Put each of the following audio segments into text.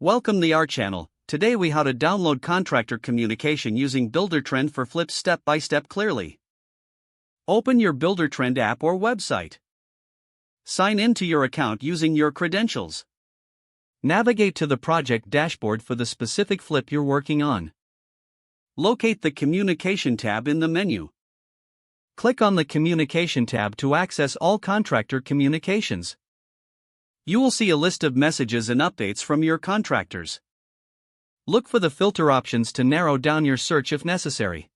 Welcome to our channel. Today we how to download contractor communication using Buildertrend for flips step by step clearly. Open your Buildertrend app or website. Sign in to your account using your credentials. Navigate to the project dashboard for the specific flip you're working on. Locate the Communication tab in the menu. Click on the Communication tab to access all contractor communications. You will see a list of messages and updates from your contractors. Look for the filter options to narrow down your search if necessary.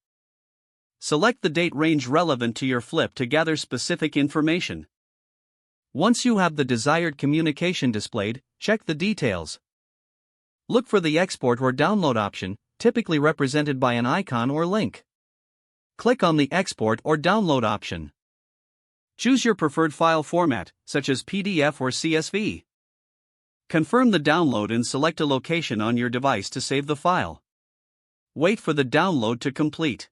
Select the date range relevant to your flip to gather specific information. Once you have the desired communication displayed, check the details. Look for the export or download option, typically represented by an icon or link. Click on the export or download option. Choose your preferred file format, such as PDF or CSV. Confirm the download and select a location on your device to save the file. Wait for the download to complete.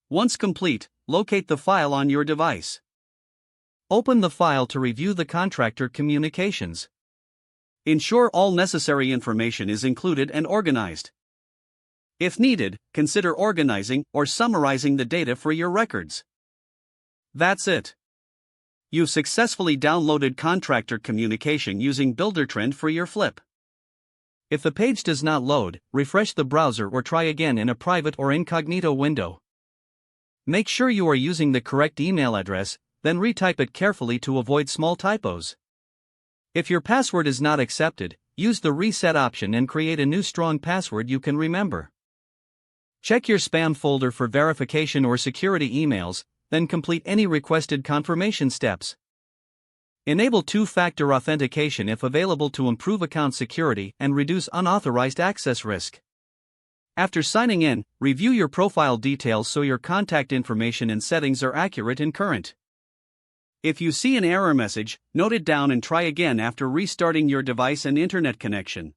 Once complete, locate the file on your device. Open the file to review the contractor communications. Ensure all necessary information is included and organized. If needed, consider organizing or summarizing the data for your records. That's it. You've successfully downloaded contractor communication using Buildertrend for your flip. If the page does not load, refresh the browser or try again in a private or incognito window. Make sure you are using the correct email address, then retype it carefully to avoid small typos. If your password is not accepted, use the reset option and create a new strong password you can remember. Check your spam folder for verification or security emails, then complete any requested confirmation steps. Enable two-factor authentication if available to improve account security and reduce unauthorized access risk. After signing in, review your profile details so your contact information and settings are accurate and current. If you see an error message, note it down and try again after restarting your device and internet connection.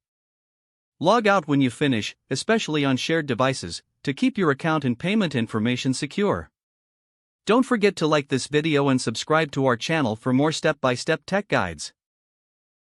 Log out when you finish, especially on shared devices, to keep your account and payment information secure. Don't forget to like this video and subscribe to our channel for more step-by-step tech guides.